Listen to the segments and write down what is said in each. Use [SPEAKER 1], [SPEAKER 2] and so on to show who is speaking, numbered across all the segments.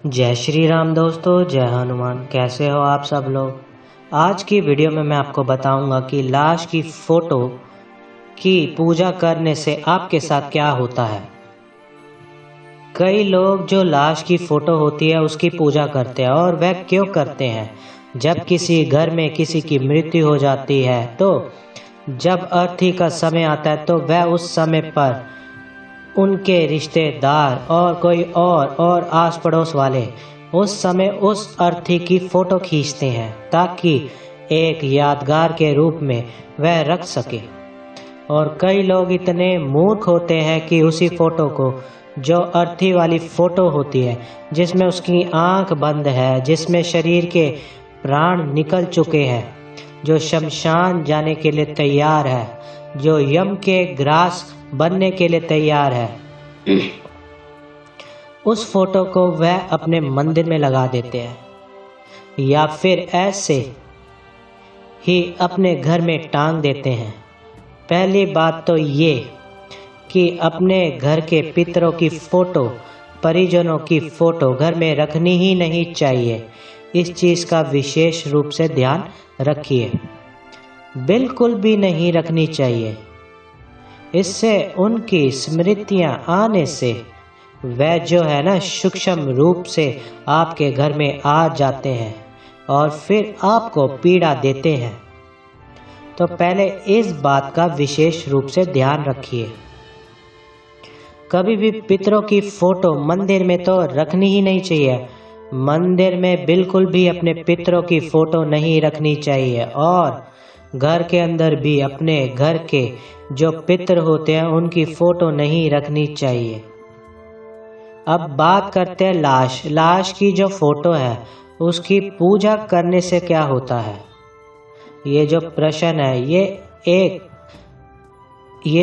[SPEAKER 1] जय श्री राम दोस्तों, जय हनुमान। कैसे हो आप सब लोग। आज की वीडियो में मैं आपको बताऊंगा कि लाश की फोटो की पूजा करने से आपके साथ क्या होता है। कई लोग जो लाश की फोटो होती है उसकी पूजा करते हैं, और वह क्यों करते हैं। जब किसी घर में किसी की मृत्यु हो जाती है तो जब अर्थी का समय आता है तो वह उस समय पर उनके रिश्तेदार और कोई और आस पड़ोस वाले उस समय उस अर्थी की फोटो खींचते हैं ताकि एक यादगार के रूप में वह रख सके। और कई लोग इतने मूर्ख होते हैं कि उसी फोटो को, जो अर्थी वाली फोटो होती है जिसमें उसकी आंख बंद है, जिसमें शरीर के प्राण निकल चुके हैं, जो शमशान जाने के लिए तैयार है, जो यम के ग्रास बनने के लिए तैयार है, उस फोटो को वह अपने मंदिर में लगा देते हैं या फिर ऐसे ही अपने घर में टांग देते हैं। पहली बात तो ये कि अपने घर के पितरों की फोटो, परिजनों की फोटो घर में रखनी ही नहीं चाहिए। इस चीज़ का विशेष रूप से ध्यान रखिए, बिल्कुल भी नहीं रखनी चाहिए। इससे उनकी स्मृतियां आने से वह जो है ना सूक्ष्म रूप से आपके घर में आ जाते हैं और फिर आपको पीड़ा देते हैं। तो पहले इस बात का विशेष रूप से ध्यान रखिए। कभी भी पितरों की फोटो मंदिर में तो रखनी ही नहीं चाहिए। मंदिर में बिल्कुल भी अपने पितरों की फोटो नहीं रखनी चाहिए, और घर के अंदर भी अपने घर के जो पितर होते हैं उनकी फोटो नहीं रखनी चाहिए। अब बात करते हैं लाश की जो फोटो है उसकी पूजा करने से क्या होता है। ये जो प्रश्न है ये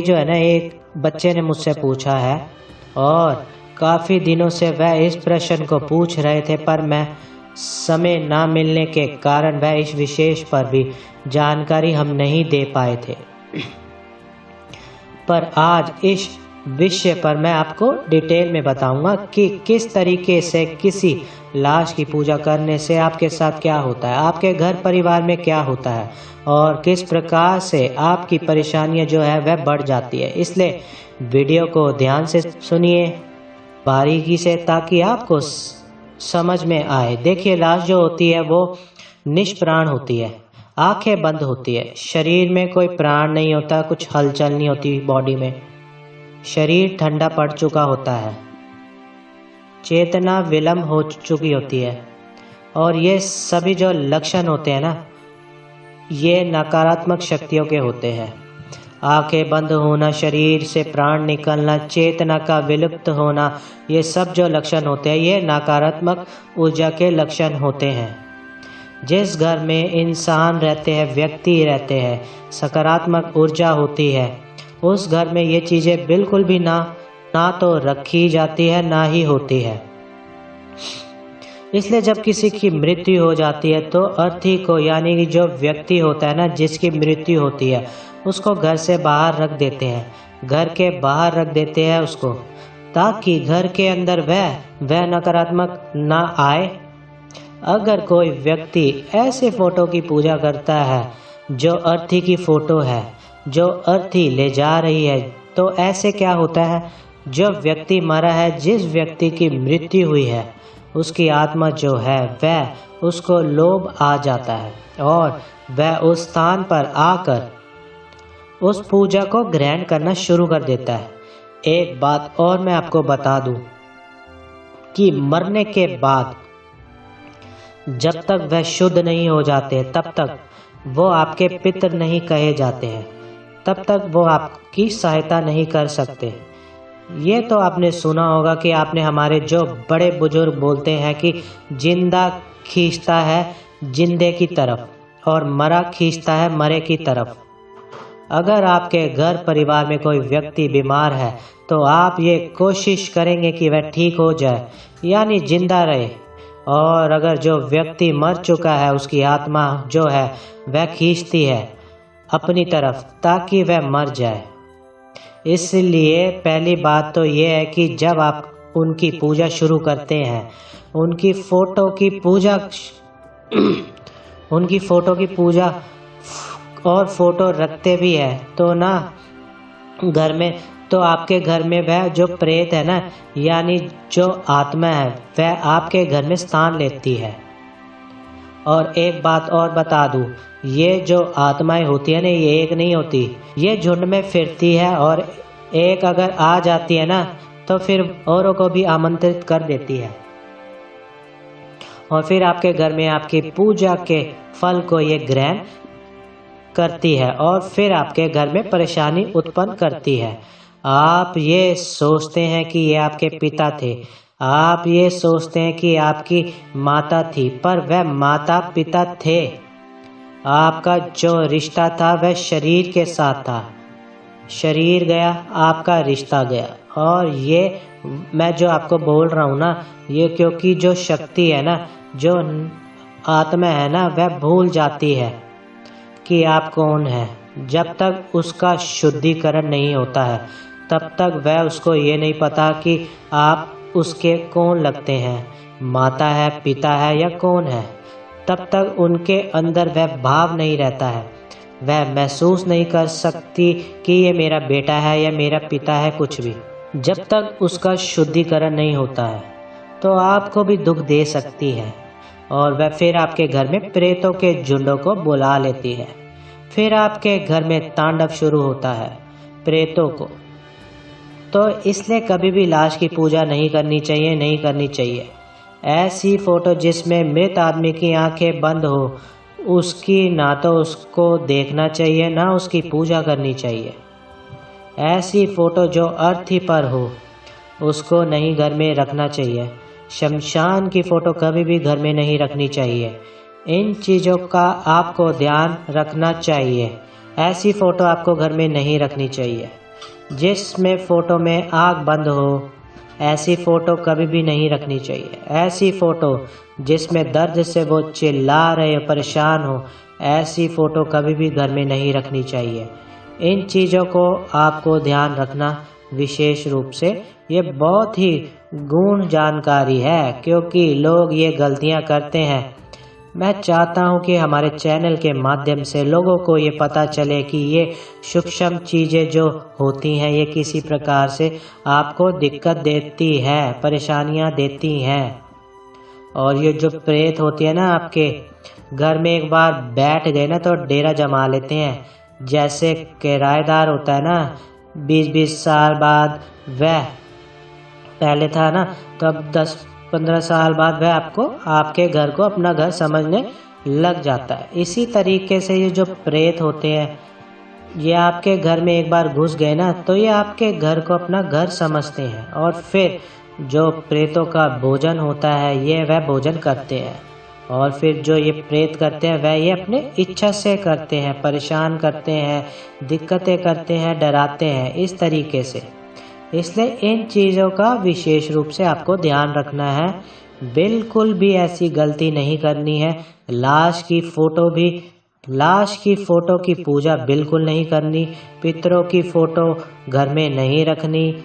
[SPEAKER 1] जो है ना, एक बच्चे ने मुझसे पूछा है और काफ़ी दिनों से वह इस प्रश्न को पूछ रहे थे, पर मैं समय ना मिलने के कारण वह इस विशेष पर भी जानकारी हम नहीं दे पाए थे। पर आज इस विषय पर मैं आपको डिटेल में बताऊंगा कि किस तरीके से किसी लाश की पूजा करने से आपके साथ क्या होता है, आपके घर परिवार में क्या होता है, और किस प्रकार से आपकी परेशानियां जो है वह बढ़ जाती है। इसलिए वीडियो को ध्यान से सुनिए, बारीकी से, ताकि आपको समझ में आए। देखिए, लाश जो होती है वो निष्प्राण होती है, आंखें बंद होती है, शरीर में कोई प्राण नहीं होता, कुछ हलचल नहीं होती बॉडी में, शरीर ठंडा पड़ चुका होता है, चेतना विलम्ब हो चुकी होती है। और ये सभी जो लक्षण होते हैं ना, ये नकारात्मक शक्तियों के होते हैं। आंखें बंद होना, शरीर से प्राण निकलना, चेतना का विलुप्त होना, ये सब जो लक्षण होते हैं ये नकारात्मक ऊर्जा के लक्षण होते हैं। जिस घर में इंसान रहते हैं, व्यक्ति रहते हैं, सकारात्मक ऊर्जा होती है, उस घर में ये चीज़ें बिल्कुल भी ना तो रखी जाती है ना ही होती है। इसलिए जब किसी की मृत्यु हो जाती है तो अर्थी को, यानी कि जो व्यक्ति होता है ना जिसकी मृत्यु होती है, उसको घर से बाहर रख देते हैं, घर के बाहर रख देते हैं उसको, ताकि घर के अंदर वह नकारात्मक ना आए। अगर कोई व्यक्ति ऐसे फोटो की पूजा करता है जो अर्थी की फोटो है, जो अर्थी ले जा रही है, तो ऐसे क्या होता है, जो व्यक्ति मरा है, जिस व्यक्ति की मृत्यु हुई है, उसकी आत्मा जो है वह उसको लोभ आ जाता है और वह उस स्थान पर आकर उस पूजा को ग्रहण करना शुरू कर देता है। एक बात और मैं आपको बता दूं कि मरने के बाद जब तक वह शुद्ध नहीं हो जाते तब तक वो आपके पितर नहीं कहे जाते हैं, तब तक वो आपकी सहायता नहीं कर सकते। ये तो आपने सुना होगा कि आपने, हमारे जो बड़े बुजुर्ग बोलते हैं कि जिंदा खींचता है जिंदे की तरफ और मरा खींचता है मरे की तरफ। अगर आपके घर परिवार में कोई व्यक्ति बीमार है तो आप ये कोशिश करेंगे कि वह ठीक हो जाए, यानी जिंदा रहे, और अगर जो व्यक्ति मर चुका है उसकी आत्मा जो है वह खींचती है अपनी तरफ ताकि वह मर जाए। इसलिए पहली बात तो यह है कि जब आप उनकी पूजा शुरू करते हैं, उनकी फोटो की पूजा और फोटो रखते भी है, तो ना घर में, तो आपके घर में वह जो प्रेत है ना, यानी जो आत्मा है, वह आपके घर में स्थान लेती है। और एक बात और बता दूं, ये जो आत्माएं होती है ना, ये एक नहीं होती, ये झुंड में फिरती है, और एक अगर आ जाती है ना तो फिर औरों को भी आमंत्रित कर देती है, और फिर आपके घर में आपकी पूजा के फल को ये ग्रहण करती है, और फिर आपके घर में परेशानी उत्पन्न करती है। आप ये सोचते हैं कि ये आपके पिता थे, आप ये सोचते हैं कि आपकी माता थी, पर वह माता पिता थे। आपका जो रिश्ता था वह शरीर के साथ था। शरीर गया, आपका रिश्ता गया। और ये मैं जो आपको बोल रहा हूँ ना, ये क्योंकि जो शक्ति है ना, जो आत्मा है ना, वह भूल जाती है कि आप कौन है। जब तक उसका शुद्धिकरण नहीं होता है, तब तक वह उसको ये नहीं पता कि आप उसके कौन लगते हैं, माता है, पिता है या कौन है। तब तक उनके अंदर वह भाव नहीं रहता है, वह महसूस नहीं कर सकती कि ये मेरा बेटा है या मेरा पिता है, कुछ भी। जब तक उसका शुद्धिकरण नहीं होता है तो आपको भी दुख दे सकती है, और वह फिर आपके घर में प्रेतों के झुंडों को बुला लेती है। फिर आपके घर में तांडव शुरू होता है प्रेतों को। तो इसलिए कभी भी लाश की पूजा नहीं करनी चाहिए। ऐसी फोटो जिसमें मृत आदमी की आंखें बंद हो, उसकी ना तो उसको देखना चाहिए, ना उसकी पूजा करनी चाहिए। ऐसी फोटो जो अर्थी पर हो, उसको नहीं घर में रखना चाहिए। शमशान की फोटो कभी भी घर में नहीं रखनी चाहिए। इन चीज़ों का आपको ध्यान रखना चाहिए। ऐसी फोटो आपको घर में नहीं रखनी चाहिए। जिसमें फोटो में आग बंद हो, ऐसी फोटो कभी भी नहीं रखनी चाहिए। ऐसी फोटो जिसमें दर्द से वो चिल्ला रहे, परेशान हो, ऐसी फोटो कभी भी घर में नहीं रखनी चाहिए। इन चीज़ों को आपको ध्यान रखना विशेष रूप से। ये बहुत ही गूढ़ जानकारी है, क्योंकि लोग ये गलतियां करते हैं। मैं चाहता हूं कि हमारे चैनल के माध्यम से लोगों को ये पता चले कि ये सूक्ष्म चीज़ें जो होती हैं, ये किसी प्रकार से आपको दिक्कत देती है, परेशानियां देती हैं। और ये जो प्रेत होती है ना, आपके घर में एक बार बैठ गए ना तो डेरा जमा लेते हैं। जैसे किराएदार होता है ना, 20-20 साल बाद वह पहले था ना, तो अब 10-15 साल बाद वह आपके घर को अपना घर समझने लग जाता है। इसी तरीके से ये जो प्रेत होते हैं, ये आपके घर में एक बार घुस गए ना, तो ये आपके घर को अपना घर समझते हैं, और फिर जो प्रेतों का भोजन होता है, ये वह भोजन करते हैं। और फिर जो ये प्रेत करते हैं, वह ये अपने इच्छा से करते हैं, परेशान करते हैं, दिक्कतें करते हैं, डराते हैं, इस तरीके से। इसलिए इन चीज़ों का विशेष रूप से आपको ध्यान रखना है। बिल्कुल भी ऐसी गलती नहीं करनी है। लाश की फ़ोटो की पूजा बिल्कुल नहीं करनी। पितरों की फ़ोटो घर में नहीं रखनी,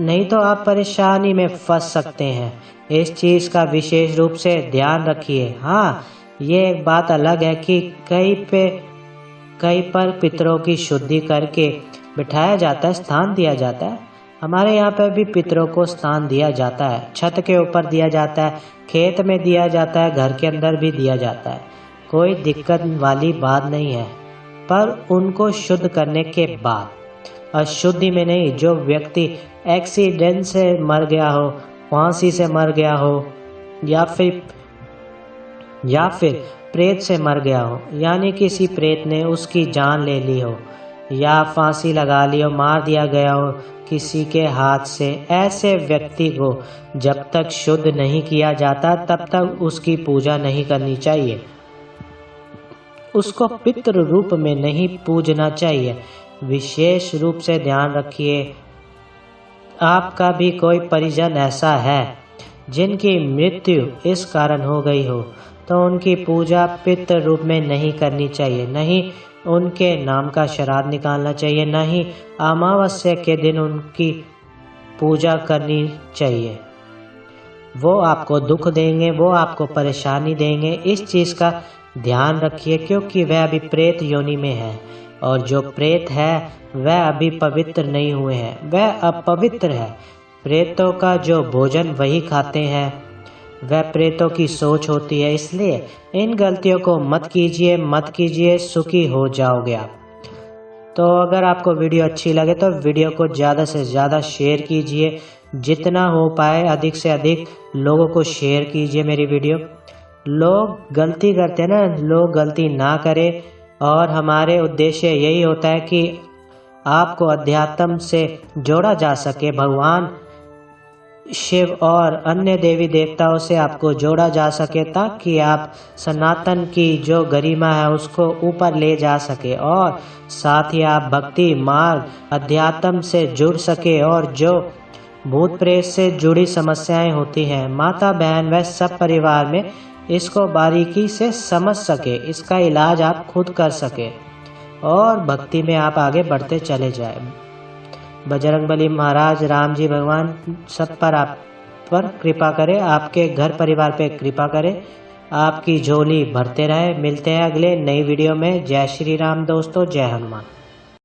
[SPEAKER 1] नहीं तो आप परेशानी में फंस सकते हैं। इस चीज़ का विशेष रूप से ध्यान रखिए। हाँ, ये एक बात अलग है कि कई पर पितरों की शुद्धि करके बिठाया जाता है, स्थान दिया जाता है। हमारे यहाँ पर भी पितरों को स्थान दिया जाता है। छत के ऊपर दिया जाता है, खेत में दिया जाता है, घर के अंदर भी दिया जाता है। कोई दिक्कत वाली बात नहीं है, पर उनको शुद्ध करने के बाद। अशुद्धि में नहीं। जो व्यक्ति एक्सीडेंट से मर गया हो, फांसी से मर गया हो, या फिर प्रेत से मर गया हो, यानी किसी प्रेत ने उसकी जान ले ली हो, या फांसी लगा ली हो, मार दिया गया हो किसी के हाथ से, ऐसे व्यक्ति को जब तक शुद्ध नहीं किया जाता, तब तक उसकी पूजा नहीं करनी चाहिए। उसको पितृ रूप में नहीं पूजना चाहिए। विशेष रूप से ध्यान रखिए, आपका भी कोई परिजन ऐसा है जिनकी मृत्यु इस कारण हो गई हो, तो उनकी पूजा पितृ रूप में नहीं करनी चाहिए। नहीं उनके नाम का श्राद्ध निकालना चाहिए, नहीं अमावस्या के दिन उनकी पूजा करनी चाहिए। वो आपको दुख देंगे, वो आपको परेशानी देंगे, इस चीज़ का ध्यान रखिए, क्योंकि वह अभी प्रेत योनि में है और जो प्रेत है वह अभी पवित्र नहीं हुए हैं, वह अपवित्र है। प्रेतों का जो भोजन वही खाते हैं, वह प्रेतों की सोच होती है, इसलिए इन गलतियों को मत कीजिए, सुखी हो जाओगे आप। तो अगर आपको वीडियो अच्छी लगे तो वीडियो को ज़्यादा से ज़्यादा शेयर कीजिए, जितना हो पाए अधिक से अधिक लोगों को शेयर कीजिए मेरी वीडियो। लोग गलती करते हैं ना, लोग गलती ना करें, और हमारे उद्देश्य यही होता है कि आपको अध्यात्म से जोड़ा जा सके, भगवान शिव और अन्य देवी देवताओं से आपको जोड़ा जा सके, ताकि आप सनातन की जो गरिमा है उसको ऊपर ले जा सके, और साथ ही आप भक्ति मार्ग अध्यात्म से जुड़ सके, और जो भूत प्रेत से जुड़ी समस्याएं होती हैं, माता बहन व सब परिवार में इसको बारीकी से समझ सके, इसका इलाज आप खुद कर सके और भक्ति में आप आगे बढ़ते चले जाए। बजरंगबली महाराज, राम जी भगवान सब पर आप पर कृपा करे, आपके घर परिवार पे कृपा करे, आपकी झोली भरते रहे। मिलते हैं अगले नई वीडियो में। जय श्री राम दोस्तों, जय हनुमान।